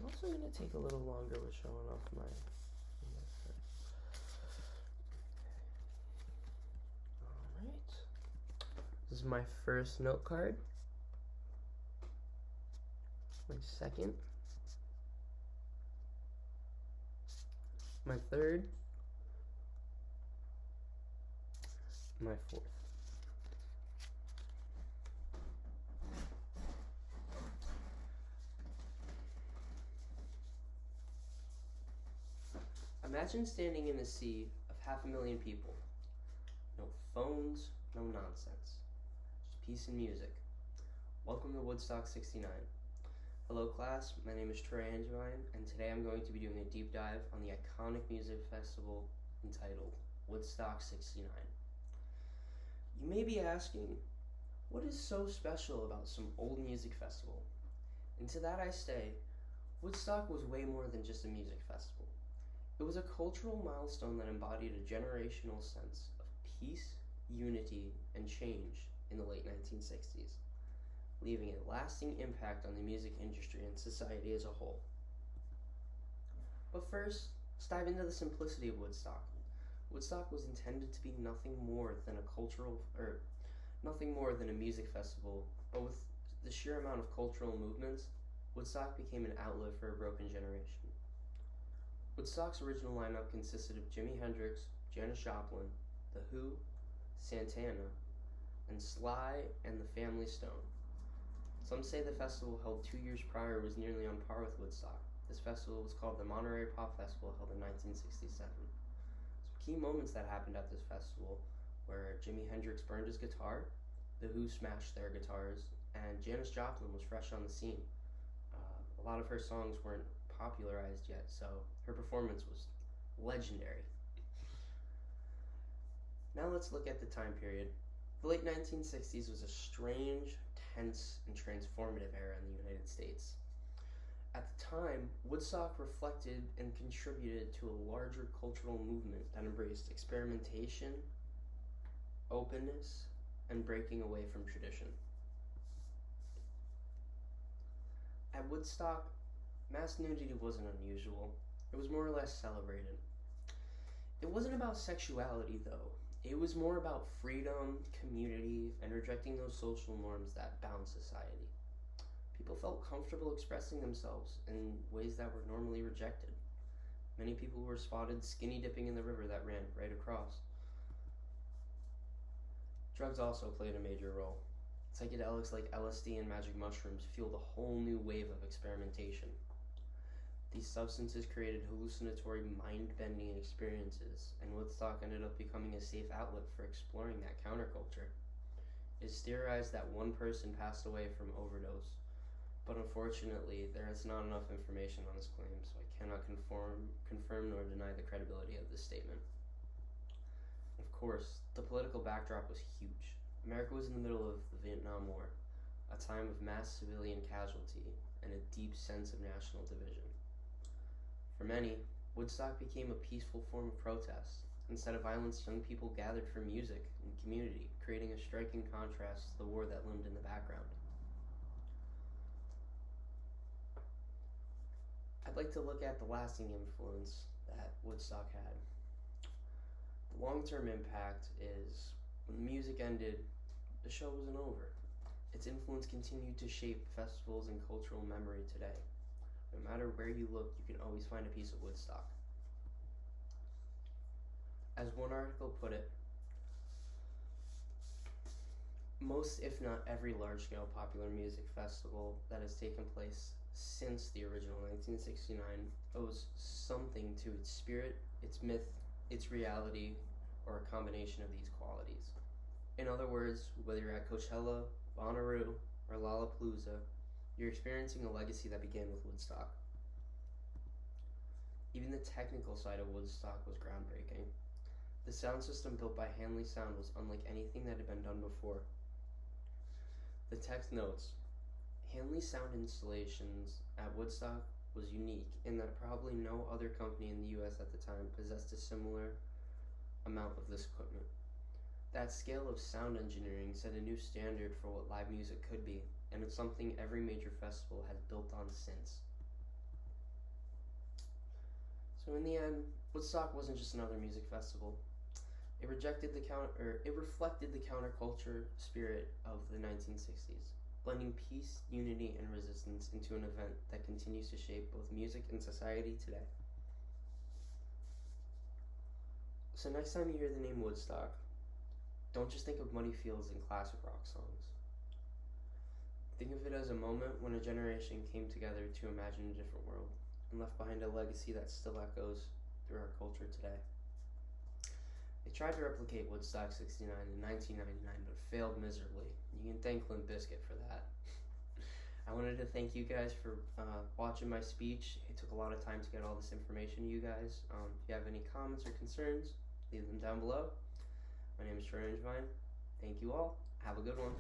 also going to take a little longer with showing off my Alright. This is my first note card. My second. My third. My fourth. Imagine standing in a sea of 500,000 people. No phones, no nonsense. Just peace and music. Welcome to Woodstock 69. Hello class, my name is Troy Angevine, and today I'm going to be doing a deep dive on the iconic music festival entitled Woodstock 69. You may be asking, what is so special about some old music festival? And to that I say, Woodstock was way more than just a music festival. It was a cultural milestone that embodied a generational sense of peace, unity, and change in the late 1960s, leaving a lasting impact on the music industry and society as a whole. But first, let's dive into the simplicity of Woodstock. Woodstock was intended to be nothing more than a music festival, but with the sheer amount of cultural movements, Woodstock became an outlet for a broken generation. Woodstock's original lineup consisted of Jimi Hendrix, Janis Joplin, The Who, Santana, and Sly and the Family Stone. Some say the festival held 2 years prior was nearly on par with Woodstock. This festival was called the Monterey Pop Festival, held in 1967. Some key moments that happened at this festival were Jimi Hendrix burned his guitar, The Who smashed their guitars, and Janis Joplin was fresh on the scene. A lot of her songs weren't popularized yet, so her performance was legendary. Now let's look at the time period. The late 1960s was a strange, tense, and transformative era in the United States. At the time, Woodstock reflected and contributed to a larger cultural movement that embraced experimentation, openness, and breaking away from tradition. At Woodstock, mass nudity wasn't unusual. It was more or less celebrated. It wasn't about sexuality, though. It was more about freedom, community, and rejecting those social norms that bound society. People felt comfortable expressing themselves in ways that were normally rejected. Many people were spotted skinny dipping in the river that ran right across. Drugs also played a major role. Psychedelics like LSD and magic mushrooms fueled a whole new wave of experimentation. These substances created hallucinatory, mind-bending experiences, and Woodstock ended up becoming a safe outlet for exploring that counterculture. It is theorized that one person passed away from overdose, but unfortunately, there is not enough information on this claim, so I cannot confirm nor deny the credibility of this statement. Of course, the political backdrop was huge. America was in the middle of the Vietnam War, a time of mass civilian casualty and a deep sense of national division. For many, Woodstock became a peaceful form of protest. Instead of violence, young people gathered for music and community, creating a striking contrast to the war that loomed in the background. I'd like to look at the lasting influence that Woodstock had. The long-term impact is, when the music ended, the show wasn't over. Its influence continued to shape festivals and cultural memory today. No matter where you look, you can always find a piece of Woodstock. As one article put it, most, if not every, large-scale popular music festival that has taken place since the original 1969 owes something to its spirit, its myth, its reality, or a combination of these qualities. In other words, whether you're at Coachella, Bonnaroo, or Lollapalooza, you're experiencing a legacy that began with Woodstock. Even the technical side of Woodstock was groundbreaking. The sound system built by Hanley Sound was unlike anything that had been done before. The text notes, Hanley Sound installations at Woodstock was unique in that probably no other company in the US at the time possessed a similar amount of this equipment. That scale of sound engineering set a new standard for what live music could be, and it's something every major festival has built on since. So in the end, Woodstock wasn't just another music festival. It reflected the counterculture spirit of the 1960s, blending peace, unity, and resistance into an event that continues to shape both music and society today. So next time you hear the name Woodstock, don't just think of muddy fields and classic rock songs. Think of it as a moment when a generation came together to imagine a different world and left behind a legacy that still echoes through our culture today. They tried to replicate Woodstock 69 in 1999, but failed miserably. You can thank Limp Bizkit for that. I wanted to thank you guys for watching my speech. It took a lot of time to get all this information to you guys. If you have any comments or concerns, leave them down below. My name is Troy Angevine. Thank you all. Have a good one.